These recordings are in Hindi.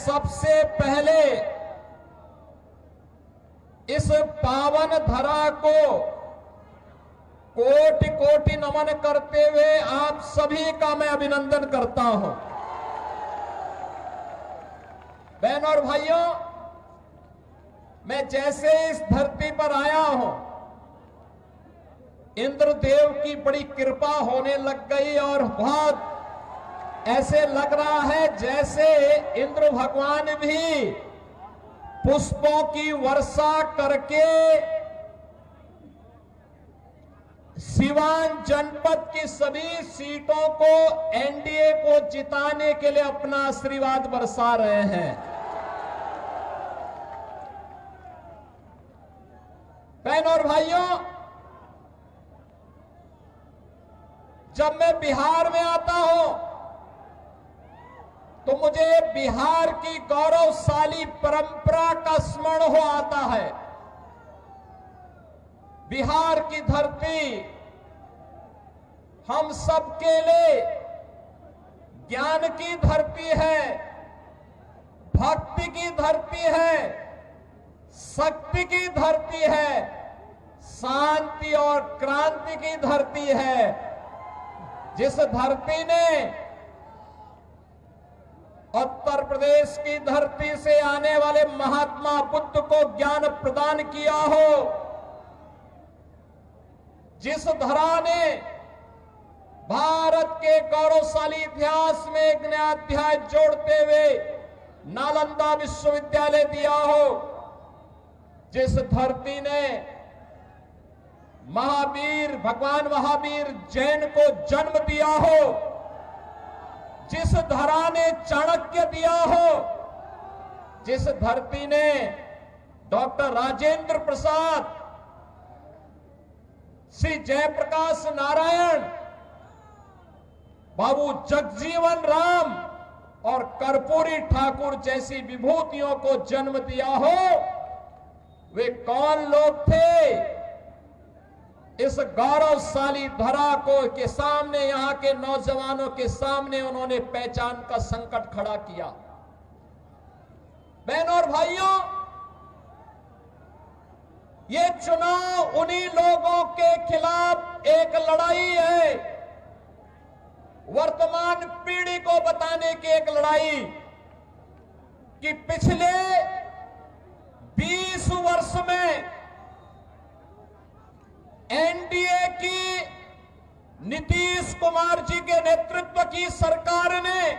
सबसे पहले इस पावन धरा को कोटि कोटि नमन करते हुए आप सभी का मैं अभिनंदन करता हूं। बहनों और भाइयों, मैं जैसे इस धरती पर आया हूं, इंद्रदेव की बड़ी कृपा होने लग गई और बहुत ऐसे लग रहा है जैसे इंद्र भगवान भी पुष्पों की वर्षा करके सिवान जनपद की सभी सीटों को एनडीए को जिताने के लिए अपना आशीर्वाद बरसा रहे हैं। बहनों और भाइयों, जब मैं बिहार में आता हूं तो मुझे बिहार की गौरवशाली परंपरा का स्मरण हो आता है। बिहार की धरती हम सबके लिए ज्ञान की धरती है, भक्ति की धरती है, शक्ति की धरती है, शांति और क्रांति की धरती है। जिस धरती ने उत्तर प्रदेश की धरती से आने वाले महात्मा बुद्ध को ज्ञान प्रदान किया हो, जिस धरा ने भारत के गौरवशाली इतिहास में एक नया अध्याय जोड़ते हुए नालंदा विश्वविद्यालय दिया हो, जिस धरती ने महावीर भगवान महावीर जैन को जन्म दिया हो, जिस धरा ने चाणक्य दिया हो, जिस धरती ने डॉक्टर राजेंद्र प्रसाद, श्री जयप्रकाश नारायण, बाबू जगजीवन राम और कर्पूरी ठाकुर जैसी विभूतियों को जन्म दिया हो, वे कौन लोग थे? इस गौरवशाली धरा को के सामने, यहां के नौजवानों के सामने उन्होंने पहचान का संकट खड़ा किया। बहनों और भाइयों, ये चुनाव उन्हीं लोगों के खिलाफ एक लड़ाई है, वर्तमान पीढ़ी को बताने की एक लड़ाई कि पिछले 20 वर्ष में एनडीए की नीतीश कुमार जी के नेतृत्व की सरकार ने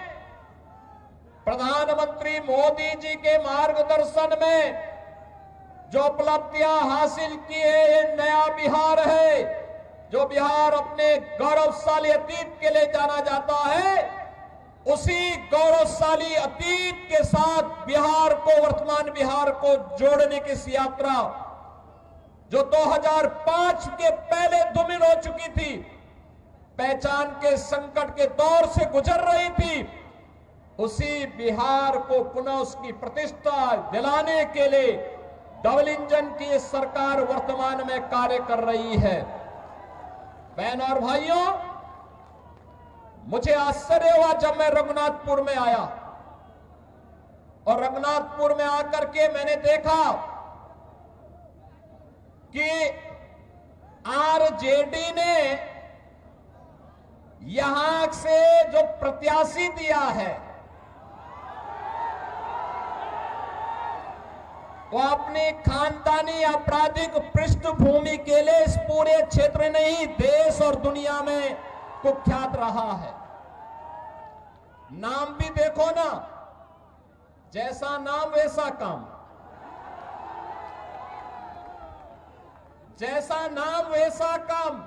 प्रधानमंत्री मोदी जी के मार्गदर्शन में जो उपलब्धियां हासिल की है, ये नया बिहार है, जो बिहार अपने गौरवशाली अतीत के लिए जाना जाता है। उसी गौरवशाली अतीत के साथ बिहार को, वर्तमान बिहार को जोड़ने की इस यात्रा जो 2005 के पहले धूमिल हो चुकी थी, पहचान के संकट के दौर से गुजर रही थी, उसी बिहार को पुनः उसकी प्रतिष्ठा दिलाने के लिए डबल इंजन की सरकार वर्तमान में कार्य कर रही है। बहनों और भाइयों, मुझे आश्चर्य हुआ जब मैं रघुनाथपुर में आया और रघुनाथपुर में आकर के मैंने देखा कि आरजेडी ने यहां से जो प्रत्याशी दिया है वो अपनी खानदानी आपराधिक पृष्ठभूमि के लिए इस पूरे क्षेत्र नहीं, देश और दुनिया में कुख्यात रहा है। नाम भी देखो ना, जैसा नाम वैसा काम, जैसा नाम वैसा काम।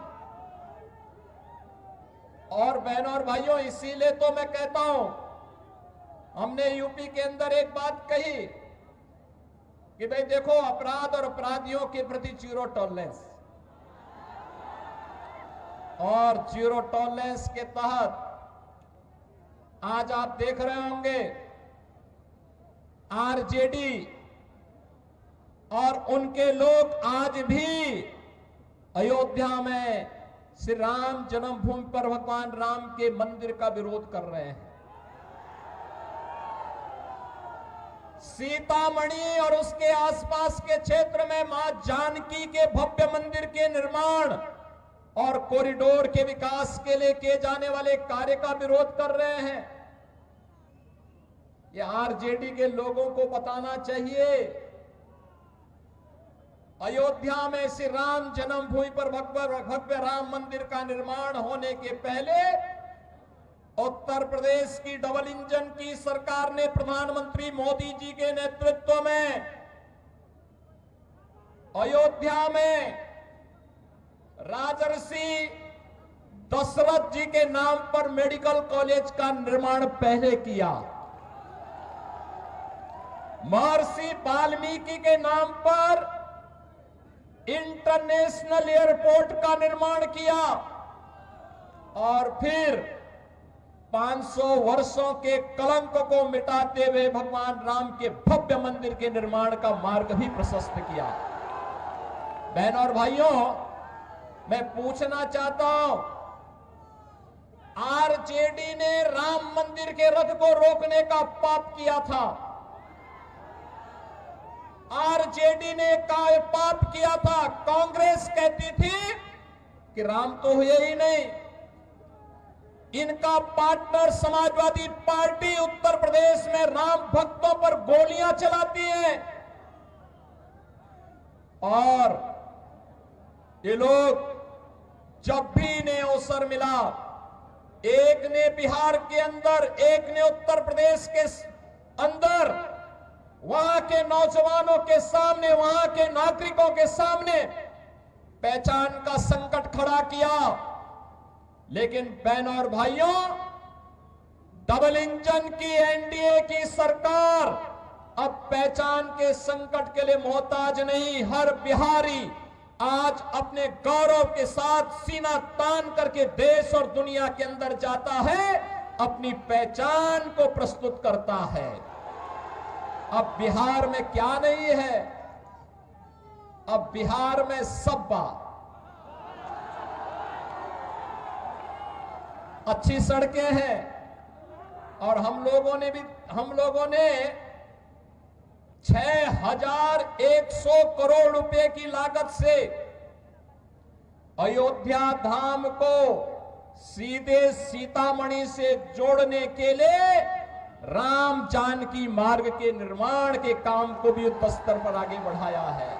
और बहनों और भाइयों, इसीलिए तो मैं कहता हूं, हमने यूपी के अंदर एक बात कही कि भाई देखो, अपराध और अपराधियों के प्रति जीरो टॉलरेंस, और जीरो टॉलरेंस के तहत आज आप देख रहे होंगे आरजेडी और उनके लोग आज भी अयोध्या में श्री राम जन्मभूमि पर भगवान राम के मंदिर का विरोध कर रहे हैं। सीतामढ़ी और उसके आसपास के क्षेत्र में मां जानकी के भव्य मंदिर के निर्माण और कॉरिडोर के विकास के लिए किए जाने वाले कार्य का विरोध कर रहे हैं। ये आरजेडी के लोगों को बताना चाहिए। अयोध्या में श्री राम जन्मभूमि पर भव्य राम मंदिर का निर्माण होने के पहले उत्तर प्रदेश की डबल इंजन की सरकार ने प्रधानमंत्री मोदी जी के नेतृत्व में अयोध्या में राजर्षि दशरथ जी के नाम पर मेडिकल कॉलेज का निर्माण पहले किया। महर्षि वाल्मीकि के नाम पर इंटरनेशनल एयरपोर्ट का निर्माण किया और फिर 500 वर्षों के कलंक को मिटाते हुए भगवान राम के भव्य मंदिर के निर्माण का मार्ग भी प्रशस्त किया। बहनों और भाइयों, मैं पूछना चाहता हूं, आरजेडी ने राम मंदिर के रथ को रोकने का पाप किया था। आरजेडी ने पाप किया था। कांग्रेस कहती थी कि राम तो हुए ही नहीं। इनका पार्टनर समाजवादी पार्टी उत्तर प्रदेश में राम भक्तों पर गोलियां चलाती है और ये लोग जब भी इन्हें अवसर मिला, एक ने बिहार के अंदर, एक ने उत्तर प्रदेश के अंदर, वहां के नौजवानों के सामने, वहां के नागरिकों के सामने पहचान का संकट खड़ा किया। लेकिन बहनों और भाइयों, डबल इंजन की एनडीए की सरकार अब पहचान के संकट के लिए मोहताज नहीं। हर बिहारी आज अपने गौरव के साथ सीना तान करके देश और दुनिया के अंदर जाता है, अपनी पहचान को प्रस्तुत करता है। अब बिहार में क्या नहीं है? अब बिहार में सब बात, अच्छी सड़कें हैं और हम लोगों ने 6100 करोड़ रुपए की लागत से अयोध्या धाम को सीधे सीतामढ़ी से जोड़ने के लिए राम जानकी मार्ग के निर्माण के काम को भी युद्ध स्तर पर आगे बढ़ाया है।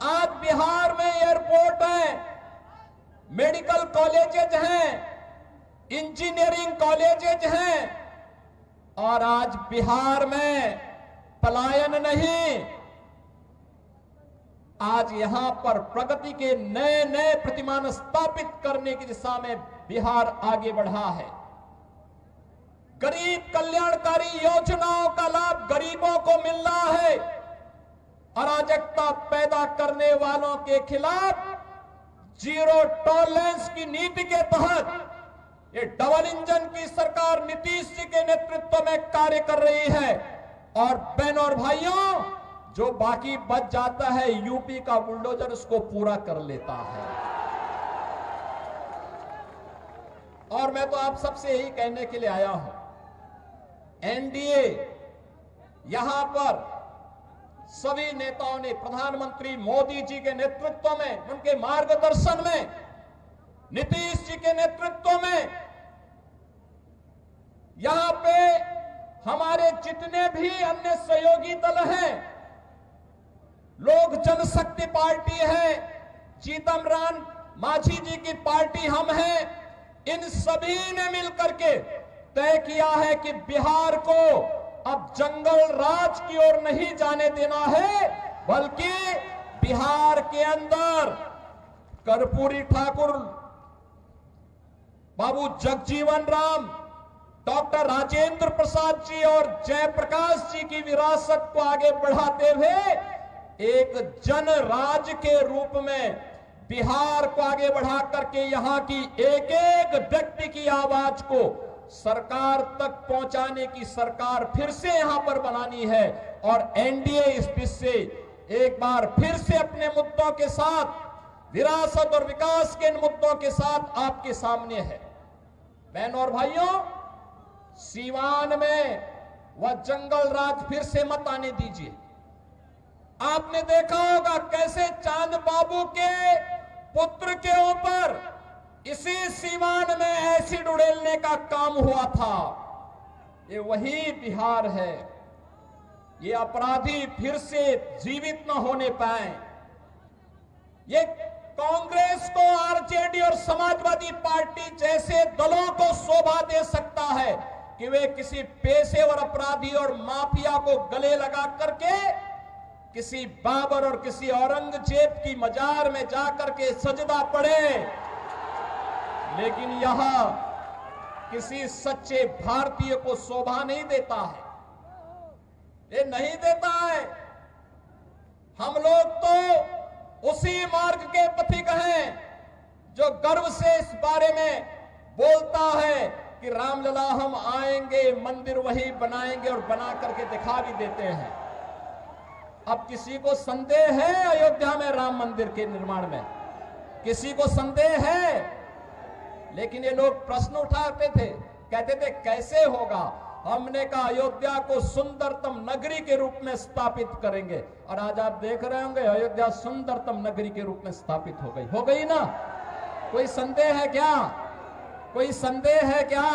आज बिहार में एयरपोर्ट है, मेडिकल कॉलेजेज हैं, इंजीनियरिंग कॉलेजेज हैं और आज बिहार में पलायन नहीं, आज यहां पर प्रगति के नए नए प्रतिमान स्थापित करने की दिशा में बिहार आगे बढ़ा है। गरीब कल्याणकारी योजनाओं का लाभ गरीबों को मिल रहा है। अराजकता पैदा करने वालों के खिलाफ जीरो टॉलरेंस की नीति के तहत ये डबल इंजन की सरकार नीतीश जी के नेतृत्व में कार्य कर रही है। और बहनों और भाइयों, जो बाकी बच जाता है यूपी का बुलडोजर उसको पूरा कर लेता है। और मैं तो आप सबसे यही कहने के लिए आया हूं, एनडीए यहां पर सभी नेताओं ने प्रधानमंत्री मोदी जी के नेतृत्व में, उनके मार्गदर्शन में, नीतीश जी के नेतृत्व में यहां पे हमारे जितने भी अन्य सहयोगी दल हैं, लोक जनशक्ति पार्टी है, जीतन राम मांझी जी की पार्टी हम हैं, इन सभी ने मिलकर के तय किया है कि बिहार को अब जंगल राज की ओर नहीं जाने देना है, बल्कि बिहार के अंदर कर्पूरी ठाकुर, बाबू जगजीवन राम, डॉक्टर राजेंद्र प्रसाद जी और जयप्रकाश जी की विरासत को आगे बढ़ाते हुए एक जन राज के रूप में बिहार को आगे बढ़ा करके यहां की एक एक व्यक्ति की आवाज को सरकार तक पहुंचाने की सरकार फिर से यहां पर बनानी है। और एनडीए इस बीच से एक बार फिर से अपने मुद्दों के साथ, विरासत और विकास के इन मुद्दों के साथ आपके सामने है। बहनों और भाइयों, सीवान में वह जंगल राज फिर से मत आने दीजिए। आपने देखा होगा कैसे चांद बाबू के पुत्र के ऊपर इसी सीवान में एसिड उड़ेलने का काम हुआ था। ये वही बिहार है। ये अपराधी फिर से जीवित न होने पाए। ये कांग्रेस को, आरजेडी और समाजवादी पार्टी जैसे दलों को शोभा दे सकता है कि वे किसी पेशेवर अपराधी और माफिया को गले लगा करके किसी बाबर और किसी औरंगजेब की मजार में जाकर के सजदा पड़े, लेकिन यह किसी सच्चे भारतीय को शोभा नहीं देता है। ये नहीं देता है। हम लोग तो उसी मार्ग के पथिक हैं जो गर्व से इस बारे में बोलता है कि रामलला हम आएंगे, मंदिर वही बनाएंगे और बना करके दिखा भी देते हैं। अब किसी को संदेह है अयोध्या में राम मंदिर के निर्माण में? किसी को संदेह है? लेकिन ये लोग प्रश्न उठाते थे, कहते थे कैसे होगा। हमने कहा अयोध्या को सुंदरतम नगरी के रूप में स्थापित करेंगे, और आज आप देख रहे होंगे अयोध्या सुंदरतम नगरी के रूप में स्थापित हो गई ना। कोई संदेह है क्या? कोई संदेह है क्या?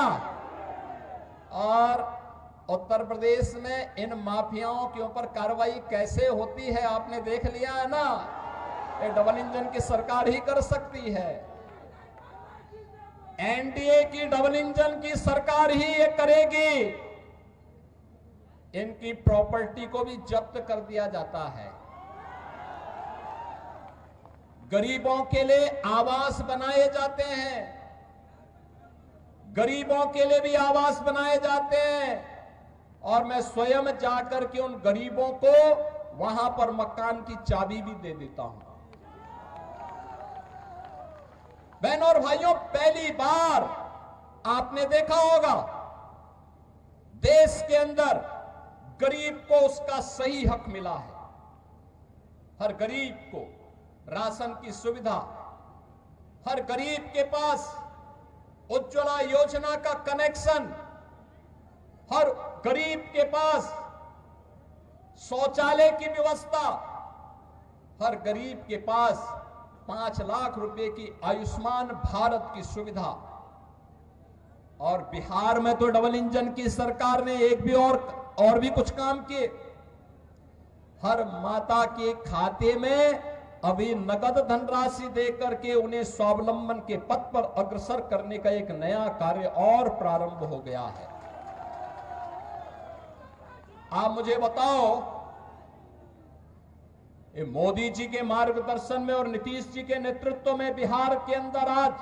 और उत्तर प्रदेश में इन माफियाओं के ऊपर कार्रवाई कैसे होती है आपने देख लिया है ना। ये डबल इंजन की सरकार ही कर सकती है। एनडीए की डबल इंजन की सरकार ही ये करेगी। इनकी प्रॉपर्टी को भी जब्त कर दिया जाता है। गरीबों के लिए आवास बनाए जाते हैं, गरीबों के लिए भी आवास बनाए जाते हैं, और मैं स्वयं जाकर के उन गरीबों को वहां पर मकान की चाबी भी दे देता हूं। बहनों और भाइयों, पहली बार आपने देखा होगा देश के अंदर गरीब को उसका सही हक मिला है। हर गरीब को राशन की सुविधा, हर गरीब के पास उज्ज्वला योजना का कनेक्शन, हर गरीब के पास शौचालय की व्यवस्था, हर गरीब के पास 5 लाख रुपए की आयुष्मान भारत की सुविधा। और बिहार में तो डबल इंजन की सरकार ने एक भी और भी कुछ काम किए। हर माता के खाते में अभी नगद धनराशि देकर के उन्हें स्वावलंबन के पथ पर अग्रसर करने का एक नया कार्य और प्रारंभ हो गया है। आप मुझे बताओ, ये मोदी जी के मार्गदर्शन में और नीतीश जी के नेतृत्व में बिहार के अंदर आज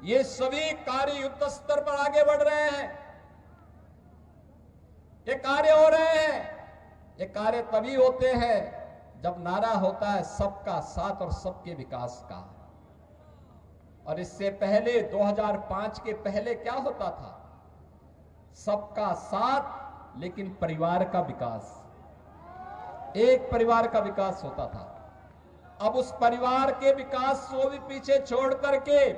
ये सभी कार्य युद्ध स्तर पर आगे बढ़ रहे हैं। ये कार्य हो रहे हैं। ये कार्य तभी होते हैं जब नारा होता है सबका साथ और सबके विकास का। और इससे पहले 2005 के पहले क्या होता था? सबका साथ लेकिन परिवार का विकास, एक परिवार का विकास होता था। अब उस परिवार के विकास को भी पीछे छोड़ करके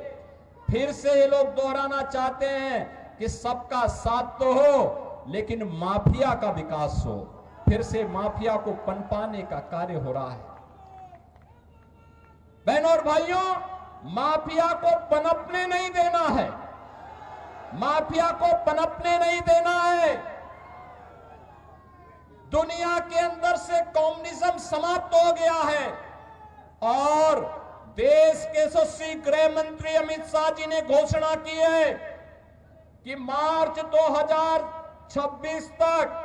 फिर से ये लोग दोहराना चाहते हैं कि सबका साथ तो हो लेकिन माफिया का विकास हो। फिर से माफिया को पनपाने का कार्य हो रहा है। बहनों और भाइयों, माफिया को पनपने नहीं देना है। माफिया को पनपने नहीं देना है। दुनिया के अंदर से कम्युनिज्म समाप्त हो गया है और देश के यशस्वी गृह मंत्री अमित शाह जी ने घोषणा की है कि मार्च 2026 तक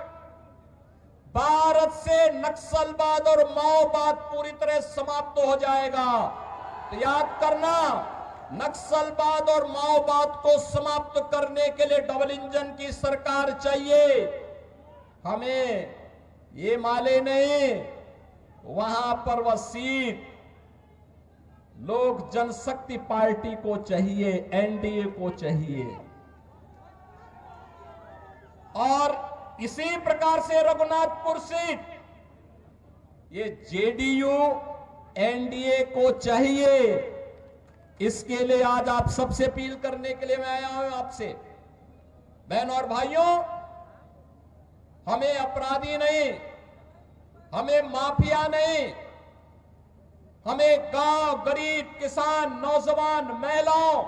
भारत से नक्सलवाद और माओवाद पूरी तरह समाप्त हो जाएगा। तो याद करना, नक्सलवाद और माओवाद को समाप्त करने के लिए डबल इंजन की सरकार चाहिए। हमें ये माले नहीं, वहां पर वह सीट लोक जनशक्ति पार्टी को चाहिए, एनडीए को चाहिए। और इसी प्रकार से रघुनाथपुर सीट ये जेडीयू एनडीए को चाहिए। इसके लिए आज आप सबसे अपील करने के लिए मैं आया हूं आपसे। बहन और भाइयों, हमें अपराधी नहीं, हमें माफिया नहीं, हमें गांव, गरीब, किसान, नौजवान, महिलाओं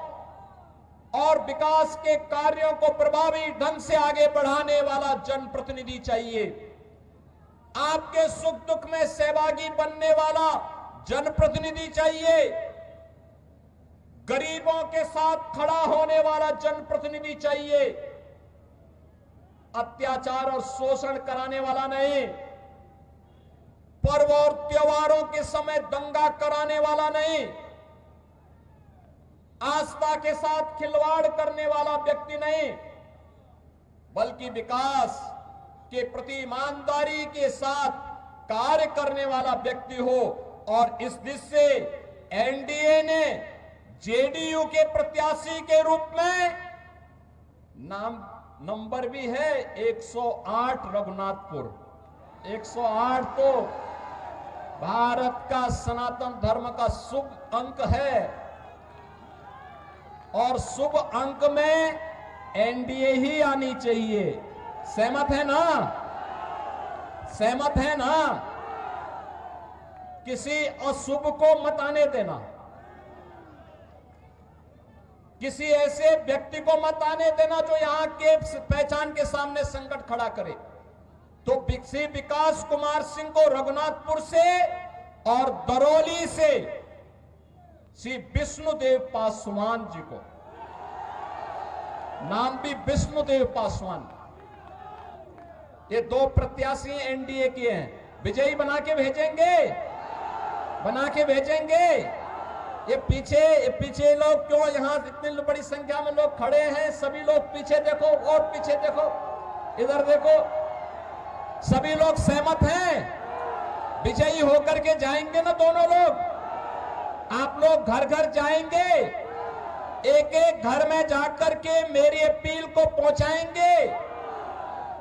और विकास के कार्यों को प्रभावी ढंग से आगे बढ़ाने वाला जनप्रतिनिधि चाहिए। आपके सुख दुख में सहभागी बनने वाला जनप्रतिनिधि चाहिए। गरीबों के साथ खड़ा होने वाला जनप्रतिनिधि चाहिए। अत्याचार और शोषण कराने वाला नहीं, पर्व और त्योहारों के समय दंगा कराने वाला नहीं, आस्था के साथ खिलवाड़ करने वाला व्यक्ति नहीं, बल्कि विकास के प्रति ईमानदारी के साथ कार्य करने वाला व्यक्ति हो। और इस दिशा से एनडीए ने जेडीयू के प्रत्याशी के रूप में नंबर भी है 108 रघुनाथपुर। 108 तो भारत का सनातन धर्म का शुभ अंक है और शुभ अंक में एनडीए ही आनी चाहिए। सहमत है ना? सहमत है ना? किसी अशुभ को मत आने देना, किसी ऐसे व्यक्ति को मत आने देना जो यहां के पहचान के सामने संकट खड़ा करे। तो श्री विकास कुमार सिंह को रघुनाथपुर से और दरौली से श्री विष्णुदेव पासवान जी को, नाम भी विष्णुदेव पासवान, ये दो प्रत्याशी एनडीए के हैं। विजयी बना के भेजेंगे, बना के भेजेंगे। ये पीछे लोग क्यों, यहां इतनी बड़ी संख्या में लोग खड़े हैं, सभी लोग पीछे देखो और पीछे देखो, इधर देखो, सभी लोग सहमत हैं? विजयी होकर के जाएंगे ना दोनों लोग? आप लोग घर घर जाएंगे, एक एक घर में जाकर के मेरी अपील को पहुंचाएंगे।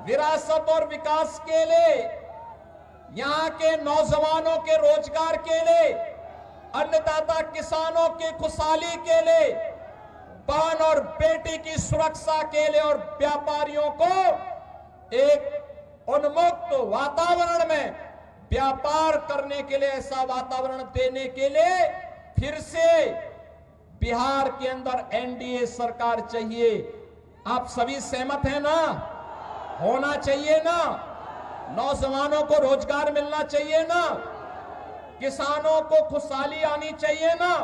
विरासत और विकास के लिए, यहां के नौजवानों के रोजगार के लिए, अन्नदाता किसानों की खुशहाली के लिए, बहन और बेटी की सुरक्षा के लिए और व्यापारियों को एक उन्मुक्त वातावरण में व्यापार करने के लिए, ऐसा वातावरण देने के लिए फिर से बिहार के अंदर एनडीए सरकार चाहिए। आप सभी सहमत हैं ना? होना चाहिए ना? नौजवानों को रोजगार मिलना चाहिए ना? किसानों को खुशहाली आनी चाहिए ना?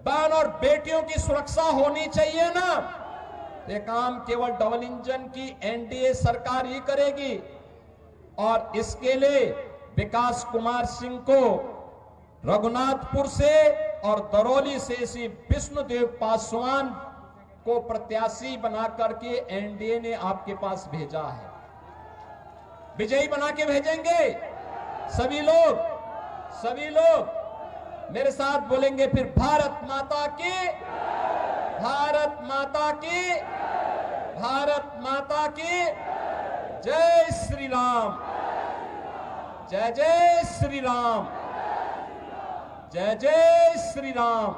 बहन और बेटियों की सुरक्षा होनी चाहिए ना? ये काम केवल डबल इंजन की एनडीए सरकार ही करेगी। और इसके लिए विकास कुमार सिंह को रघुनाथपुर से और दरौली से श्री विष्णुदेव पासवान को प्रत्याशी बना करके एनडीए ने आपके पास भेजा है। विजयी बना के भेजेंगे। सभी लोग मेरे साथ बोलेंगे फिर, भारत माता की, भारत माता की, भारत माता की जय श्री राम, जय जय श्री राम, जय जय श्री राम।